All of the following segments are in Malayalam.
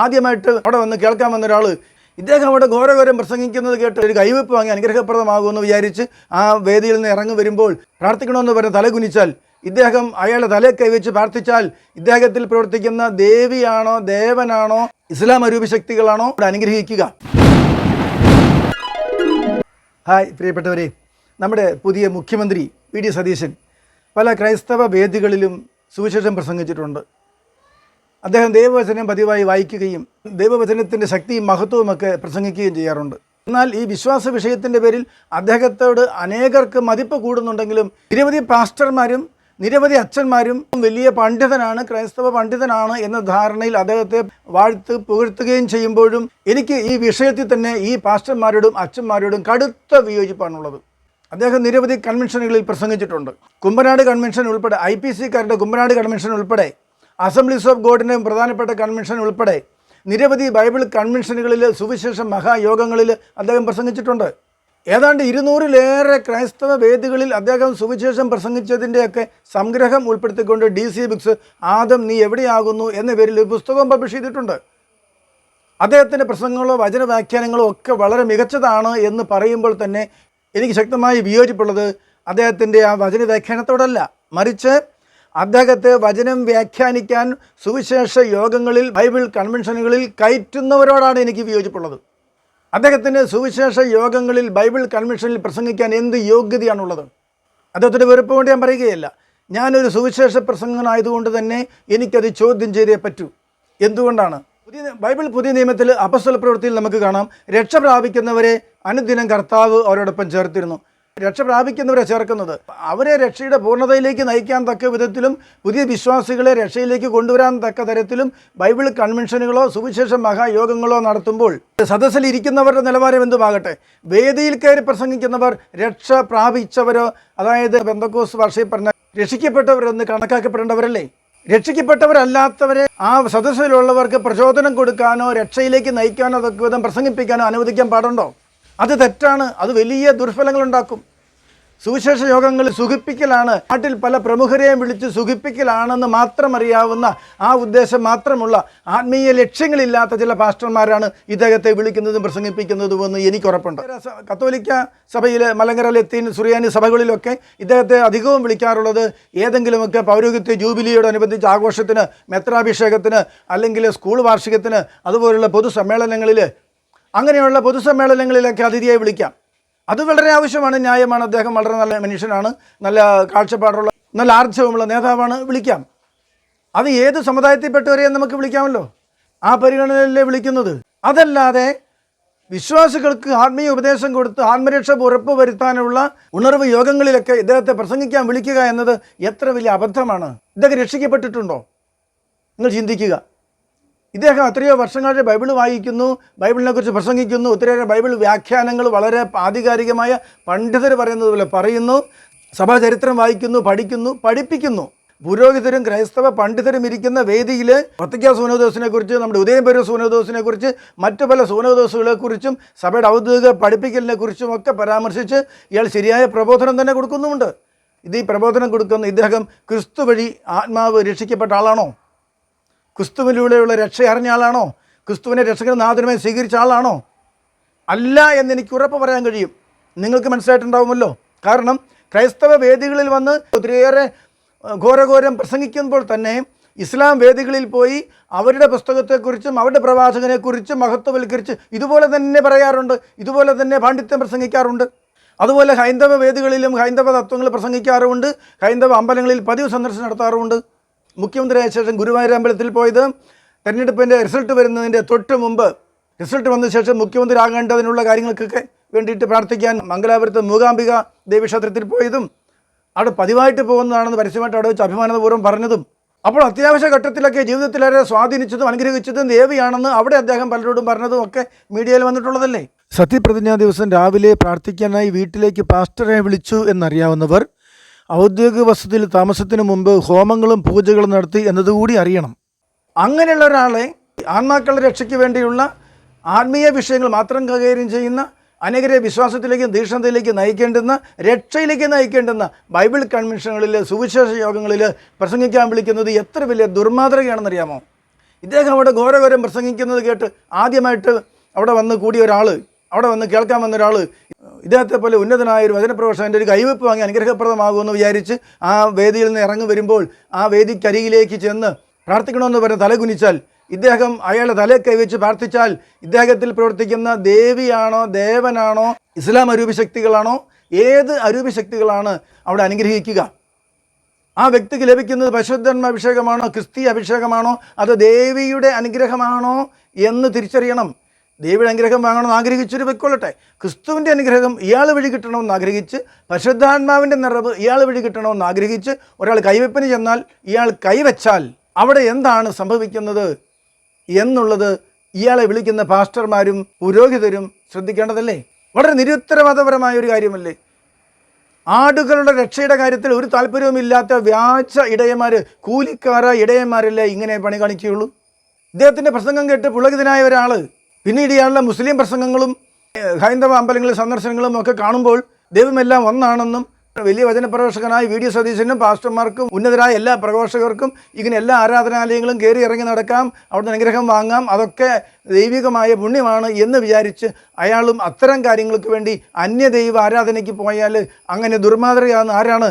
ആദ്യമായിട്ട് അവിടെ വന്ന് കേൾക്കാൻ വന്ന ഒരാൾ ഇദ്ദേഹം അവിടെ ഘോരഘോരം പ്രസംഗിക്കുന്നത് കേട്ട് ഒരു കൈവയ്പ് വാങ്ങി അനുഗ്രഹപ്രദമാകുമെന്ന് വിചാരിച്ച് ആ വേദിയിൽ നിന്ന് ഇറങ്ങി വരുമ്പോൾ പ്രാർത്ഥിക്കണമെന്ന് പറഞ്ഞ് തലകുനിച്ചാൽ ഇദ്ദേഹം അയാളെ തലയിൽ കൈവച്ച് പ്രാർത്ഥിച്ചാൽ ഇദ്ദേഹത്തിൽ പ്രവർത്തിക്കുന്ന ദേവിയാണോ ദേവനാണോ ഇസ്ലാം അരൂപി ശക്തികളാണോ അവിടെ അനുഗ്രഹിക്കുക. ഹായ് പ്രിയപ്പെട്ടവരെ, നമ്മുടെ പുതിയ മുഖ്യമന്ത്രി വി.ഡി. സതീശൻ പല ക്രൈസ്തവ വേദികളിലും സുവിശേഷം പ്രസംഗിച്ചിട്ടുണ്ട്. അദ്ദേഹം ദൈവവചനം പതിവായി വായിക്കുകയും ദൈവവചനത്തിൻ്റെ ശക്തിയും മഹത്വവുമൊക്കെ പ്രസംഗിക്കുകയും ചെയ്യാറുണ്ട്. എന്നാൽ ഈ വിശ്വാസ വിഷയത്തിൻ്റെ പേരിൽ അദ്ദേഹത്തോട് അനേകർക്ക് മതിപ്പ് കൂടുന്നുണ്ടെങ്കിലും നിരവധി പാസ്റ്റർമാരും നിരവധി അച്ഛന്മാരും വലിയ പണ്ഡിതനാണ്, ക്രൈസ്തവ പണ്ഡിതനാണ് എന്ന ധാരണയിൽ അദ്ദേഹത്തെ പുകഴ്ത്തുകയും ചെയ്യുമ്പോഴും എനിക്ക് ഈ വിഷയത്തിൽ തന്നെ ഈ പാസ്റ്റർമാരോടും അച്ഛന്മാരോടും കടുത്ത വിയോജിപ്പാണുള്ളത്. അദ്ദേഹം നിരവധി കൺവെൻഷനുകളിൽ പ്രസംഗിച്ചിട്ടുണ്ട്. കുമ്പനാട് കൺവെൻഷൻ ഉൾപ്പെടെ IPC-കാരുടെ കുമ്പനാട് കൺവെൻഷൻ ഉൾപ്പെടെ അസംബ്ലീസ് ഓഫ് ഗോഡിൻ്റെ പ്രധാനപ്പെട്ട കൺവെൻഷൻ ഉൾപ്പെടെ നിരവധി ബൈബിൾ കൺവെൻഷനുകളിൽ സുവിശേഷ മഹായോഗങ്ങളിൽ അദ്ദേഹം പ്രസംഗിച്ചിട്ടുണ്ട്. ഏതാണ്ട് 200-ലേറെ ക്രൈസ്തവ വേദികളിൽ അദ്ദേഹം സുവിശേഷം പ്രസംഗിച്ചതിൻ്റെയൊക്കെ സംഗ്രഹം ഉൾപ്പെടുത്തിക്കൊണ്ട് DC ബുക്സ് ആദം നീ എവിടെയാകുന്നു എന്ന പേരിൽ ഒരു പുസ്തകം പബ്ലിഷ് ചെയ്തിട്ടുണ്ട്. അദ്ദേഹത്തിൻ്റെ പ്രസംഗങ്ങളോ വചനവ്യാഖ്യാനങ്ങളോ ഒക്കെ വളരെ മികച്ചതാണ് എന്ന് പറയുമ്പോൾ തന്നെ എനിക്ക് ശക്തമായി വിയോജിപ്പുള്ളത് അദ്ദേഹത്തിൻ്റെ ആ വചനവ്യാഖ്യാനത്തോടല്ല, മറിച്ച് അദ്ദേഹത്തെ വചനം വ്യാഖ്യാനിക്കാൻ സുവിശേഷ യോഗങ്ങളിൽ ബൈബിൾ കൺവെൻഷനുകളിൽ കയറ്റുന്നവരോടാണ് എനിക്ക് വിയോജിപ്പുള്ളത്. അദ്ദേഹത്തിന് സുവിശേഷ യോഗങ്ങളിൽ ബൈബിൾ കൺവെൻഷനിൽ പ്രസംഗിക്കാൻ എന്ത് യോഗ്യതയാണുള്ളത്? അദ്ദേഹത്തിൻ്റെ വെറുപ്പ് കൊണ്ട് ഞാൻ പറയുകയല്ല. ഞാനൊരു സുവിശേഷ പ്രസംഗനായതുകൊണ്ട് തന്നെ എനിക്കത് ചോദ്യം ചെയ്തേ പറ്റൂ. എന്തുകൊണ്ടാണ്? ബൈബിൾ പുതിയ നിയമത്തിൽ അപ്പസ്തല പ്രവൃത്തിയിൽ നമുക്ക് കാണാം, രക്ഷ പ്രാപിക്കുന്നവരെ അനുദിനം കർത്താവ് അവരോടൊപ്പം ചേർത്തിരുന്നു. രക്ഷ പ്രാപിക്കുന്നവരെ ചേർക്കുന്നത് അവരെ രക്ഷയുടെ പൂർണ്ണതയിലേക്ക് നയിക്കാൻ തക്ക വിധത്തിലും പുതിയ വിശ്വാസികളെ രക്ഷയിലേക്ക് കൊണ്ടുവരാൻ തക്ക തരത്തിലും ബൈബിൾ കൺവെൻഷനുകളോ സുവിശേഷ മഹായോഗങ്ങളോ നടത്തുമ്പോൾ സദസ്സിൽ ഇരിക്കുന്നവരുടെ നിലവാരം എന്തുമാകട്ടെ, വേദിയിൽ കയറി പ്രസംഗിക്കുന്നവർ രക്ഷ പ്രാപിച്ചവരോ, അതായത് പെന്തക്കോസ്ത് ഭാഷയിൽ പറഞ്ഞ രക്ഷിക്കപ്പെട്ടവരെന്ന് കണക്കാക്കപ്പെടേണ്ടവരല്ലേ? രക്ഷിക്കപ്പെട്ടവരല്ലാത്തവരെ ആ സദസ്സിലുള്ളവർക്ക് പ്രചോദനം കൊടുക്കാനോ രക്ഷയിലേക്ക് നയിക്കാനോ തക്ക വിധം പ്രസംഗിപ്പിക്കാനോ അനുവദിക്കാൻ പാടുണ്ടോ? അത് തെറ്റാണ്. അത് വലിയ ദുർഫലങ്ങളുണ്ടാക്കും. സുവിശേഷ യോഗങ്ങളിൽ സുഖിപ്പിക്കലാണ്, നാട്ടിൽ പല പ്രമുഖരെയും വിളിച്ച് സുഖിപ്പിക്കലാണെന്ന് മാത്രം അറിയാവുന്ന ആ ഉദ്ദേശം മാത്രമുള്ള ആത്മീയ ലക്ഷ്യങ്ങളില്ലാത്ത ചില പാസ്റ്റർമാരാണ് ഇദ്ദേഹത്തെ വിളിക്കുന്നതും പ്രസംഗിപ്പിക്കുന്നതുമെന്ന് എനിക്കുറപ്പുണ്ട്. കത്തോലിക്ക സഭയിലെ മലങ്കര ലത്തീൻ സുറിയാനി സഭകളിലൊക്കെ ഇദ്ദേഹത്തെ അധികവും വിളിക്കാറുള്ളത് ഏതെങ്കിലുമൊക്കെ പൗരോഹിത്യ ജൂബിലിയോടനുബന്ധിച്ച് ആഘോഷത്തിന്, മെത്രാഭിഷേകത്തിന്, അല്ലെങ്കിൽ സ്കൂൾ വാർഷികത്തിന്, അതുപോലുള്ള പൊതുസമ്മേളനങ്ങളിൽ, അങ്ങനെയുള്ള പൊതുസമ്മേളനങ്ങളിലൊക്കെ അതിഥിയായി വിളിക്കാം. അത് വളരെ ആവശ്യമാണ്, ന്യായമാണ്. അദ്ദേഹം വളരെ നല്ല മനുഷ്യനാണ്, നല്ല കാഴ്ചപ്പാടുള്ള നല്ല ആർജവമുള്ള നേതാവാണ്, വിളിക്കാം. അത് ഏത് സമുദായത്തിൽപ്പെട്ടവരെയും നമുക്ക് വിളിക്കാമല്ലോ, ആ പരിഗണനയിലല്ലേ വിളിക്കുന്നത്. അതല്ലാതെ വിശ്വാസികൾക്ക് ആത്മീയ ഉപദേശം കൊടുത്ത് ആത്മരക്ഷ ഉറപ്പ് വരുത്താനുള്ള ഉണർവ് യോഗങ്ങളിലൊക്കെ ഇദ്ദേഹത്തെ പ്രസംഗിക്കാൻ വിളിക്കുക എന്നത് എത്ര വലിയ അബദ്ധമാണ്. ഇദ്ദേഹം രക്ഷിക്കപ്പെട്ടിട്ടുണ്ടോ? നിങ്ങൾ ചിന്തിക്കുക. ഇദ്ദേഹം എത്രയോ വർഷങ്ങളുടെ ബൈബിൾ വായിക്കുന്നു, ബൈബിളിനെക്കുറിച്ച് പ്രസംഗിക്കുന്നു, ഒത്തിരിയേറെ ബൈബിൾ വ്യാഖ്യാനങ്ങൾ വളരെ ആധികാരികമായ പണ്ഡിതർ പറയുന്നത് പോലെ പറയുന്നു, സഭാചരിത്രം വായിക്കുന്നു, പഠിക്കുന്നു, പഠിപ്പിക്കുന്നു. പുരോഹിതരും ക്രൈസ്തവ പണ്ഡിതരും ഇരിക്കുന്ന വേദിയിൽ വത്തിക്കാൻ സൂനോദോസിനെ കുറിച്ച്, നമ്മുടെ ഉദയംപേരൂർ സൂനോദോസിനെ കുറിച്ച്, മറ്റു പല സൂനോദോസുകളെക്കുറിച്ചും സഭയുടെ ഔദ്യോഗിക പഠിപ്പിക്കലിനെ കുറിച്ചും ഒക്കെ പരാമർശിച്ച് ഇയാൾ ശരിയായ പ്രബോധനം തന്നെ കൊടുക്കുന്നുമുണ്ട്. ഇത് ഈ പ്രബോധനം കൊടുക്കുന്ന ഇദ്ദേഹം ക്രിസ്തു വഴി ആത്മാവ് രക്ഷിക്കപ്പെട്ട ആളാണോ? ക്രിസ്തുവിലൂടെയുള്ള രക്ഷ അറിഞ്ഞ ആളാണോ? ക്രിസ്തുവിനെ രക്ഷകനും നാഥനുമായി സ്വീകരിച്ച ആളാണോ? അല്ല എന്നെനിക്ക് ഉറപ്പ് പറയാൻ കഴിയും. നിങ്ങൾക്ക് മനസ്സിലായിട്ടുണ്ടാവുമല്ലോ. കാരണം ക്രൈസ്തവ വേദികളിൽ വന്ന് ഒത്തിരിയേറെ ഘോരഘോരം പ്രസംഗിക്കുമ്പോൾ തന്നെ ഇസ്ലാം വേദികളിൽ പോയി അവരുടെ പുസ്തകത്തെക്കുറിച്ചും അവരുടെ പ്രവാചകനെക്കുറിച്ചും മഹത്വവൽക്കരിച്ച് ഇതുപോലെ തന്നെ പറയാറുണ്ട്, ഇതുപോലെ തന്നെ പാണ്ഡിത്യം പ്രസംഗിക്കാറുണ്ട്. അതുപോലെ ഹൈന്ദവ വേദികളിലും ഹൈന്ദവ തത്വങ്ങൾ പ്രസംഗിക്കാറുമുണ്ട്, ഹൈന്ദവ അമ്പലങ്ങളിൽ പതിവ് സന്ദർശനം നടത്താറുമുണ്ട്. മുഖ്യമന്ത്രിയായ ശേഷം ഗുരുവായൂർ അമ്പലത്തിൽ പോയത് തെരഞ്ഞെടുപ്പിൻ്റെ റിസൾട്ട് വരുന്നതിൻ്റെ തൊട്ട് മുമ്പ്, റിസൾട്ട് വന്ന ശേഷം മുഖ്യമന്ത്രി ആകേണ്ടതിനുള്ള കാര്യങ്ങൾക്കൊക്കെ വേണ്ടിയിട്ട് പ്രാർത്ഥിക്കാൻ മംഗലാപുരത്ത് മൂകാംബിക ദേവീക്ഷേത്രത്തിൽ പോയതും അവിടെ പതിവായിട്ട് പോകുന്നതാണെന്ന് പരസ്യമായിട്ട് അവിടെ വെച്ച് അഭിമാനപൂർവ്വം പറഞ്ഞതും, അപ്പോൾ അത്യാവശ്യ ഘട്ടത്തിലൊക്കെ ജീവിതത്തിലേറെ സ്വാധീനിച്ചതും അനുഗ്രഹിച്ചതും ദേവിയാണെന്ന് അവിടെ അദ്ദേഹം പലരോടും പറഞ്ഞതും ഒക്കെ മീഡിയയിൽ വന്നിട്ടുള്ളതല്ലേ. സത്യപ്രതിജ്ഞാ ദിവസം രാവിലെ പ്രാർത്ഥിക്കാനായി വീട്ടിലേക്ക് പാസ്റ്ററെ വിളിച്ചു എന്നറിയാവുന്നവർ ഔദ്യോഗിക വസതിയിൽ താമസത്തിന് മുമ്പ് ഹോമങ്ങളും പൂജകളും നടത്തി എന്നതുകൂടി അറിയണം. അങ്ങനെയുള്ള ഒരാളെ ആത്മാക്കളുടെ രക്ഷയ്ക്ക് വേണ്ടിയുള്ള ആത്മീയ വിഷയങ്ങൾ മാത്രം കൈകാര്യം ചെയ്യുന്ന, അനേകരെ വിശ്വാസത്തിലേക്കും തീക്ഷ്ണതയിലേക്ക് നയിക്കേണ്ടുന്ന, രക്ഷയിലേക്ക് നയിക്കേണ്ടുന്ന ബൈബിൾ കൺവെൻഷനുകളിൽ സുവിശേഷ യോഗങ്ങളിൽ പ്രസംഗിക്കാൻ വിളിക്കുന്നത് എത്ര വലിയ ദുർമാതൃകയാണെന്നറിയാമോ? ഇദ്ദേഹം അവിടെ ഘോരഘോരം പ്രസംഗിക്കുന്നത് കേട്ട് ആദ്യമായിട്ട് അവിടെ വന്ന് കൂടിയ ഒരാൾ, അവിടെ വന്ന് കേൾക്കാൻ വന്ന ഒരാൾ ഇദ്ദേഹത്തെ പോലെ ഉന്നതനായ ഒരു വചനപ്രഭാഷകൻ്റെ ഒരു കൈവെപ്പ് വാങ്ങി അനുഗ്രഹപ്രദമാകുമെന്ന് വിചാരിച്ച് ആ വേദിയിൽ നിന്ന് ഇറങ്ങി വരുമ്പോൾ ആ വേദിക്കരികിലേക്ക് ചെന്ന് പ്രാർത്ഥിക്കണമെന്ന് പറഞ്ഞ് തലകുനിച്ചാൽ ഇദ്ദേഹം അയാളുടെ തലയെ കൈവച്ച് പ്രാർത്ഥിച്ചാൽ ഇദ്ദേഹത്തിൽ പ്രവർത്തിക്കുന്ന ദേവിയാണോ ദേവനാണോ ഇസ്ലാം അരൂപശക്തികളാണോ ഏത് അരൂപശക്തികളാണ് അവിടെ അനുഗ്രഹിക്കുക? ആ വ്യക്തിക്ക് ലഭിക്കുന്നത് പരിശുദ്ധാത്മാഭിഷേകമാണോ ക്രിസ്തീയ അഭിഷേകമാണോ അത് ദേവിയുടെ അനുഗ്രഹമാണോ എന്ന് തിരിച്ചറിയണം. ദേവിയുടെ അനുഗ്രഹം വാങ്ങണമെന്ന് ആഗ്രഹിച്ചൊരു വെക്കൊള്ളട്ടെ, ക്രിസ്തുവിൻ്റെ അനുഗ്രഹം ഇയാൾ വഴി കിട്ടണമെന്ന് ആഗ്രഹിച്ച് പരിശുദ്ധാത്മാവിൻ്റെ നിറവ് ഇയാൾ വഴി കിട്ടണമെന്ന് ആഗ്രഹിച്ച് ഒരാൾ കൈവെപ്പിന് ചെന്നാൽ ഇയാൾ കൈവച്ചാൽ അവിടെ എന്താണ് സംഭവിക്കുന്നത് എന്നുള്ളത് ഇയാളെ വിളിക്കുന്ന പാസ്റ്റർമാരും പുരോഹിതരും ശ്രദ്ധിക്കേണ്ടതല്ലേ? വളരെ നിരുത്തരവാദപരമായ ഒരു കാര്യമല്ലേ? ആടുകളുടെ രക്ഷയുടെ കാര്യത്തിൽ ഒരു താല്പര്യവുമില്ലാത്ത വ്യാജ ഇടയന്മാർ, കൂലിക്കാര ഇടയന്മാരല്ലേ ഇങ്ങനെ പണി കാണിക്കുകയുള്ളൂ? ഇദ്ദേഹത്തിൻ്റെ പ്രസംഗം കേട്ട് പുളകിതനായ ഒരാൾ പിന്നീട് ഇയാളുടെ മുസ്ലിം പ്രസംഗങ്ങളും ഹൈന്ദവ അമ്പലങ്ങളിൽ സന്ദർശനങ്ങളും ഒക്കെ കാണുമ്പോൾ ദൈവമെല്ലാം ഒന്നാണെന്നും വലിയ വചനപ്രഘോഷകനായ വി ഡി സതീശനും പാസ്റ്റർമാർക്കും ഉന്നതരായ എല്ലാ പ്രഘോഷകർക്കും ഇങ്ങനെ എല്ലാ ആരാധനാലയങ്ങളും കയറി ഇറങ്ങി നടക്കാം, അവിടുന്ന് അനുഗ്രഹം വാങ്ങാം, അതൊക്കെ ദൈവികമായ പുണ്യമാണ് എന്ന് വിചാരിച്ച് അയാളും അത്തരം കാര്യങ്ങൾക്ക് വേണ്ടി അന്യദൈവ ആരാധനയ്ക്ക് പോയാൽ അങ്ങനെ ദുർമാതൃകയാകുന്ന ആരാണ്?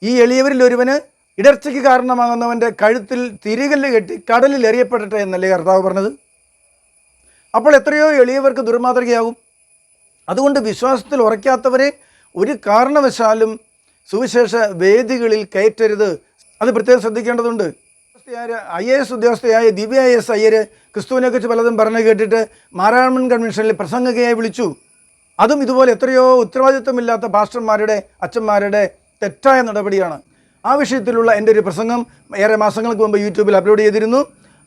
ഈ എളിയവരിൽ ഒരുവന് ഇടർച്ചയ്ക്ക് കാരണമാകുന്നവൻ്റെ കഴുത്തിൽ തിരികല്ല് കെട്ടി കടലിൽ എറിയപ്പെടട്ടെ എന്നല്ലേ കർത്താവ് പറഞ്ഞത്? അപ്പോൾ എത്രയോ എളിയവർക്ക് ദുർമാതൃകയാകും. അതുകൊണ്ട് വിശ്വാസത്തിൽ ഉറയ്ക്കാത്തവരെ ഒരു കാരണവശാലും സുവിശേഷ വേദികളിൽ കയറ്റരുത്. അത് പ്രത്യേകം ശ്രദ്ധിക്കേണ്ടതുണ്ട്. IAS ഉദ്യോഗസ്ഥയായ ദിവ്യ IAS അയ്യർ ക്രിസ്തുവിനെക്കുറിച്ച് പലതും പറഞ്ഞു കേട്ടിട്ട് മാരാമൺ കൺവെൻഷനിൽ പ്രസംഗകയായി വിളിച്ചു. അതും ഇതുപോലെ എത്രയോ ഉത്തരവാദിത്വമില്ലാത്ത പാസ്റ്റർമാരുടെ അച്ഛന്മാരുടെ തെറ്റായ നടപടിയാണ്. ആ വിഷയത്തിലുള്ള എൻ്റെ ഒരു പ്രസംഗം ഏറെ മാസങ്ങൾക്ക് മുമ്പ് യൂട്യൂബിൽ അപ്ലോഡ് ചെയ്തിരുന്നു.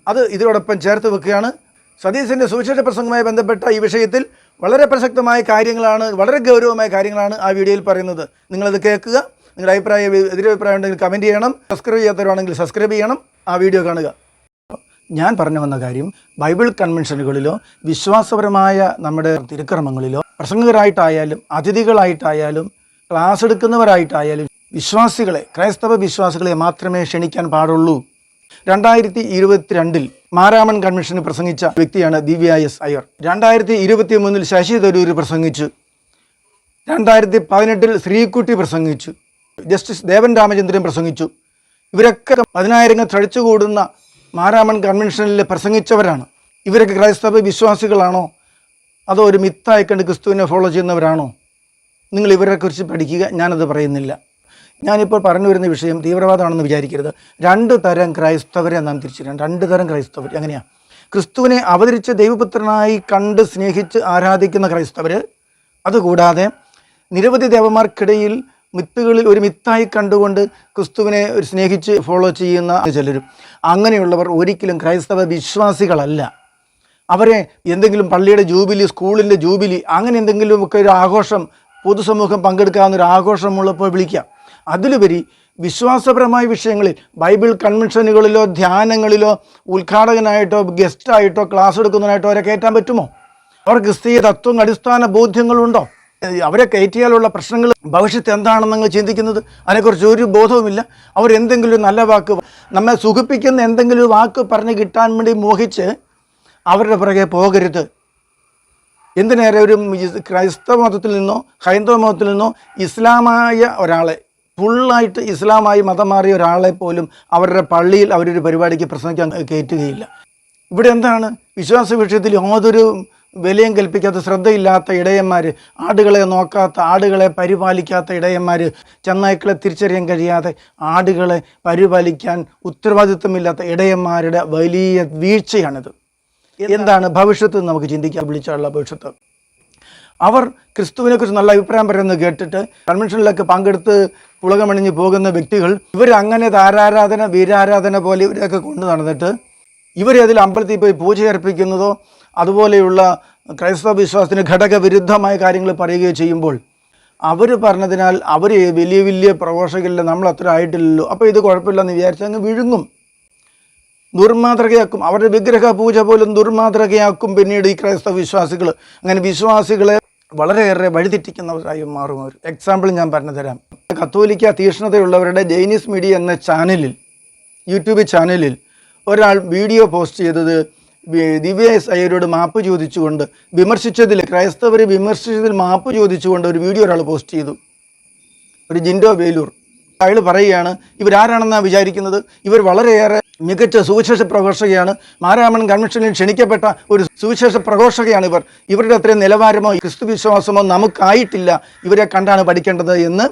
അത് ഇതിനോടൊപ്പം ചേർത്ത് വെക്കുകയാണ്. സതീശൻ്റെ സുവിശേഷ പ്രസംഗവുമായി ബന്ധപ്പെട്ട ഈ വിഷയത്തിൽ വളരെ പ്രസക്തമായ കാര്യങ്ങളാണ്, വളരെ ഗൗരവമായ കാര്യങ്ങളാണ് ആ വീഡിയോയിൽ പറയുന്നത്. നിങ്ങളത് കേൾക്കുക. നിങ്ങളുടെ എതിരഭിപ്രായം ഉണ്ടെങ്കിൽ കമൻറ്റ് ചെയ്യണം. സബ്സ്ക്രൈബ് ചെയ്യാത്തവരാണെങ്കിൽ സബ്സ്ക്രൈബ് ചെയ്യണം. ആ വീഡിയോ കാണുക. ഞാൻ പറഞ്ഞു വന്ന കാര്യം, ബൈബിൾ കൺവെൻഷനുകളിലോ വിശ്വാസപരമായ നമ്മുടെ തിരുക്കർമ്മങ്ങളിലോ പ്രസംഗകരായിട്ടായാലും അതിഥികളായിട്ടായാലും ക്ലാസ് എടുക്കുന്നവരായിട്ടായാലും വിശ്വാസികളെ, ക്രൈസ്തവ വിശ്വാസികളെ മാത്രമേ ക്ഷണിക്കാൻ പാടുള്ളൂ. 2022 മാരാമൺ കൺവെൻഷന് പ്രസംഗിച്ച വ്യക്തിയാണ് ദിവ്യ IAS അയ്യർ. 2023 ശശി തരൂർ പ്രസംഗിച്ചു. 2018 ശ്രീകുട്ടി പ്രസംഗിച്ചു. ജസ്റ്റിസ് ദേവൻ രാമചന്ദ്രൻ പ്രസംഗിച്ചു. ഇവരൊക്കെ 10,000 തടിച്ചുകൂടുന്ന മാരാമൺ കൺവെൻഷനിൽ പ്രസംഗിച്ചവരാണ്. ഇവരൊക്കെ ക്രൈസ്തവ വിശ്വാസികളാണോ അതോ ഒരു മിത്തായി കണ്ട് ക്രിസ്തുവിനെ ഫോളോ ചെയ്യുന്നവരാണോ? നിങ്ങൾ ഇവരെക്കുറിച്ച് പഠിക്കുക. ഞാനത് പറയുന്നില്ല. ഞാനിപ്പോൾ പറഞ്ഞു വരുന്ന വിഷയം തീവ്രവാദമാണെന്ന് വിചാരിക്കരുത്. 2 തരം ക്രൈസ്തവരെ നാം തിരിച്ചറിയണം. 2 തരം ക്രൈസ്തവർ എങ്ങനെയാണ്? ക്രിസ്തുവിനെ അവതരിച്ച ദൈവപുത്രനായി കണ്ട് സ്നേഹിച്ച് ആരാധിക്കുന്ന ക്രൈസ്തവർ, അതുകൂടാതെ നിരവധി ദേവന്മാർക്കിടയിൽ മിത്തുകളിൽ ഒരു മിത്തായി കണ്ടുകൊണ്ട് ക്രിസ്തുവിനെ ഒരു സ്നേഹിച്ച് ഫോളോ ചെയ്യുന്ന ചിലരും. അങ്ങനെയുള്ളവർ ഒരിക്കലും ക്രൈസ്തവ വിശ്വാസികളല്ല. അവരെ എന്തെങ്കിലും പള്ളിയുടെ ജൂബിലി, സ്കൂളിൻ്റെ ജൂബിലി, അങ്ങനെ എന്തെങ്കിലുമൊക്കെ ഒരു ആഘോഷം, പൊതുസമൂഹം പങ്കെടുക്കാവുന്ന ഒരു ആഘോഷമുള്ളപ്പോൾ വിളിക്കാം. അതിലുപരി വിശ്വാസപരമായ വിഷയങ്ങളിൽ ബൈബിൾ കൺവെൻഷനുകളിലോ ധ്യാനങ്ങളിലോ ഉദ്ഘാടകനായിട്ടോ ഗസ്റ്റായിട്ടോ ക്ലാസ് എടുക്കുന്നതിനായിട്ടോ അവരെ കയറ്റാൻ പറ്റുമോ? അവർ ക്രിസ്തീയ തത്വം അടിസ്ഥാന ബോധ്യങ്ങളുണ്ടോ? അവരെ കയറ്റിയാലുള്ള പ്രശ്നങ്ങൾ ഭവിഷ്യത്ത് എന്താണെന്ന് നിങ്ങൾ ചിന്തിക്കുന്നത്? അതിനെക്കുറിച്ച് ഒരു ബോധവുമില്ല. അവരെന്തെങ്കിലും നല്ല വാക്ക്, നമ്മെ സുഖിപ്പിക്കുന്ന എന്തെങ്കിലും വാക്ക് പറഞ്ഞ് കിട്ടാൻ വേണ്ടി മോഹിച്ച് അവരുടെ പുറകെ പോകരുത്. എന്തിനേറെ ഒരു ക്രൈസ്തവ മതത്തിൽ നിന്നോ ഹൈന്ദവ മതത്തിൽ നിന്നോ ഇസ്ലാമായ ഒരാളെ, ഫുള്ളായിട്ട് ഇസ്ലാമായി മതം മാറിയ ഒരാളെ പോലും അവരുടെ പള്ളിയിൽ അവരൊരു പരിപാടിക്ക് പ്രസംഗിക്കാൻ കയറ്റുകയില്ല. ഇവിടെ എന്താണ്? വിശ്വാസ വിഷയത്തിൽ യാതൊരു വിലയും കൽപ്പിക്കാത്ത, ശ്രദ്ധയില്ലാത്ത ഇടയന്മാർ, ആടുകളെ നോക്കാത്ത, ആടുകളെ പരിപാലിക്കാത്ത ഇടയന്മാർ, ചെന്നായ്ക്കളെ തിരിച്ചറിയാൻ കഴിയാതെ ആടുകളെ പരിപാലിക്കാൻ ഉത്തരവാദിത്വമില്ലാത്ത ഇടയന്മാരുടെ വലിയ വീഴ്ചയാണിത്. എന്താണ് ഭവിഷ്യത്ത്? നമുക്ക് ചിന്തിക്കാൻ വിളിച്ചാലുള്ള ഭവിഷ്യത്ത്. അവർ ക്രിസ്തുവിനെക്കുറിച്ച് നല്ല അഭിപ്രായം പറയുന്നത് കേട്ടിട്ട് കൺവെൻഷനിലൊക്കെ പങ്കെടുത്ത് പുളകമണിഞ്ഞ് പോകുന്ന വ്യക്തികൾ, ഇവർ അങ്ങനെ താരാരാധന, വീരാരാധന പോലെ ഇവരെയൊക്കെ കൊണ്ടു നടന്നിട്ട് ഇവരതിൽ അമ്പലത്തിൽ പോയി പൂജ അർപ്പിക്കുന്നതോ അതുപോലെയുള്ള ക്രൈസ്തവ വിശ്വാസത്തിന് ഘടകവിരുദ്ധമായ കാര്യങ്ങൾ പറയുകയോ ചെയ്യുമ്പോൾ അവർ പറഞ്ഞതിനാൽ അവർ വലിയ വലിയ പ്രഘോഷകരില്ല, നമ്മൾ അത്ര ആയിട്ടില്ലല്ലോ, അപ്പോൾ ഇത് കുഴപ്പമില്ലെന്ന് വിചാരിച്ച് അങ്ങ് വിഴുങ്ങും, ദുർമാതൃകയാക്കും. അവരുടെ വിഗ്രഹ പൂജ പോലും ദുർമാതൃകയാക്കും പിന്നീട് ഈ ക്രൈസ്തവ വിശ്വാസികൾ. അങ്ങനെ വിശ്വാസികളെ വളരെയേറെ വഴിതെറ്റിക്കുന്നവരായി മാറും. ഒരു എക്സാമ്പിൾ ഞാൻ പറഞ്ഞു തരാം. കത്തോലിക്ക തീക്ഷ്ണതയുള്ളവരുടെ ജൈനിസ് മീഡിയ എന്ന ചാനലിൽ, യൂട്യൂബ് ചാനലിൽ ഒരാൾ വീഡിയോ പോസ്റ്റ് ചെയ്തത് ദിവ്യ എസ് അയ്യരോട് മാപ്പ് ചോദിച്ചുകൊണ്ട് ക്രൈസ്തവരെ വിമർശിച്ചതിൽ മാപ്പ് ചോദിച്ചുകൊണ്ട് ഒരു വീഡിയോ ഒരാൾ പോസ്റ്റ് ചെയ്തു. ഒരു ജിൻഡോ വേലൂർ അയാൾ പറയുകയാണ്, ഇവരാരാണെന്നാണ് വിചാരിക്കുന്നത്, ഇവർ വളരെയേറെ മികച്ച സുവിശേഷ പ്രഘോഷകയാണ്, മാരാമൺ കൺവെൻഷനിൽ ക്ഷണിക്കപ്പെട്ട ഒരു സുവിശേഷ പ്രഘോഷകയാണ് ഇവരുടെ അത്രയും നിലവാരമോ ക്രിസ്തു വിശ്വാസമോ നമുക്കായിട്ടില്ല, ഇവരെ കണ്ടാണ് പഠിക്കേണ്ടത് എന്ന്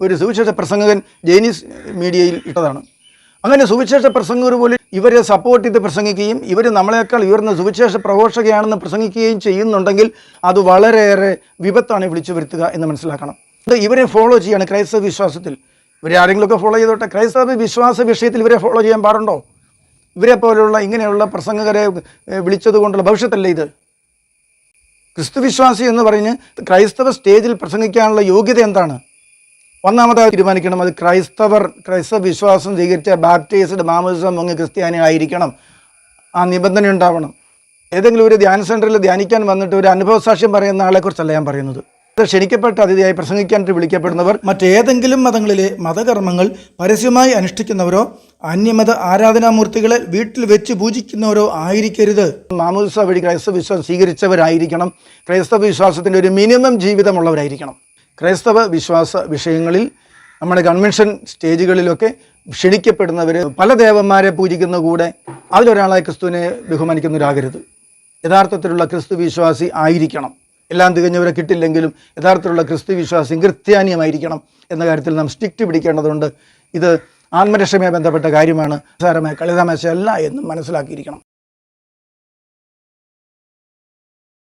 ഒരു സുവിശേഷ പ്രസംഗകൻ ജൈനീസ് മീഡിയയിൽ ഇട്ടതാണ്. അങ്ങനെ സുവിശേഷ പ്രസംഗകർ പോലും ഇവരെ സപ്പോർട്ട് ചെയ്ത് പ്രസംഗിക്കുകയും ഇവർ നമ്മളെക്കാൾ ഉയർന്ന സുവിശേഷ പ്രഘോഷകയാണെന്ന് പ്രസംഗിക്കുകയും ചെയ്യുന്നുണ്ടെങ്കിൽ അത് വളരെയേറെ വിപത്താണ് വിളിച്ചു വരുത്തുക എന്ന് മനസ്സിലാക്കണം. ഇവരെ ഫോളോ ചെയ്യാണ് ക്രൈസ്തവ വിശ്വാസത്തിൽ. ഇവരെ ആരെങ്കിലുമൊക്കെ ഫോളോ ചെയ്തോട്ടെ. ക്രൈസ്തവ വിശ്വാസ വിഷയത്തിൽ ഇവരെ ഫോളോ ചെയ്യാൻ പാടുണ്ടോ? ഇവരെ പോലുള്ള ഇങ്ങനെയുള്ള പ്രസംഗകരെ വിളിച്ചത് കൊണ്ടുള്ള ഭവിഷ്യത്തല്ലേ ഇത്? ക്രിസ്തു വിശ്വാസി എന്ന് പറഞ്ഞ് ക്രൈസ്തവ സ്റ്റേജിൽ പ്രസംഗിക്കാനുള്ള യോഗ്യത എന്താണ്? ഒന്നാമതായി തീരുമാനിക്കണം, അത് ക്രൈസ്തവ വിശ്വാസം സ്വീകരിച്ച ബാപ്റ്റൈസ്ഡ് മാമോദിസം മുങ്ങി ക്രിസ്ത്യാനി ആയിരിക്കണം. ആ നിബന്ധന ഉണ്ടാവണം. ഏതെങ്കിലും ഒരു ധ്യാന സെൻറ്ററിൽ ധ്യാനിക്കാൻ വന്നിട്ട് ഒരു അനുഭവ സാക്ഷ്യം പറയുന്ന ആളെക്കുറിച്ചല്ല ഞാൻ പറയുന്നത്. ക്ഷണിക്കപ്പെട്ട അതിഥിയായി പ്രസംഗിക്കാനായിട്ട് വിളിക്കപ്പെടുന്നവർ മറ്റേതെങ്കിലും മതങ്ങളിലെ മതകർമ്മങ്ങൾ പരസ്യമായി അനുഷ്ഠിക്കുന്നവരോ അന്യമത ആരാധനാമൂർത്തികളെ വീട്ടിൽ വെച്ച് പൂജിക്കുന്നവരോ ആയിരിക്കരുത്. മാമോദിസ വഴി ക്രൈസ്തവ വിശ്വാസം സ്വീകരിച്ചവരായിരിക്കണം. ക്രൈസ്തവ വിശ്വാസത്തിൻ്റെ ഒരു മിനിമം ജീവിതമുള്ളവരായിരിക്കണം. ക്രൈസ്തവ വിശ്വാസ വിഷയങ്ങളിൽ നമ്മുടെ കൺവെൻഷൻ സ്റ്റേജുകളിലൊക്കെ ക്ഷണിക്കപ്പെടുന്നവർ പല ദേവന്മാരെ പൂജിക്കുന്ന കൂടെ അതിലൊരാളായി ക്രിസ്തുവിനെ ബഹുമാനിക്കുന്നവരാകരുത്. യഥാർത്ഥത്തിലുള്ള ക്രിസ്തു വിശ്വാസി ആയിരിക്കണം. എല്ലാം തികഞ്ഞവരെ കിട്ടില്ലെങ്കിലും യഥാർത്ഥത്തിലുള്ള ക്രിസ്തു വിശ്വാസി ക്രിസ്ത്യാനിയമായിരിക്കണം എന്ന കാര്യത്തിൽ നാം സ്ട്രിക്റ്റ് പിടിക്കേണ്ടതുണ്ട്. ഇത് ആത്മരക്ഷയുമായി ബന്ധപ്പെട്ട കാര്യമാണ്, സാരമായ കളിതമാശയല്ല എന്നും മനസ്സിലാക്കിയിരിക്കണം.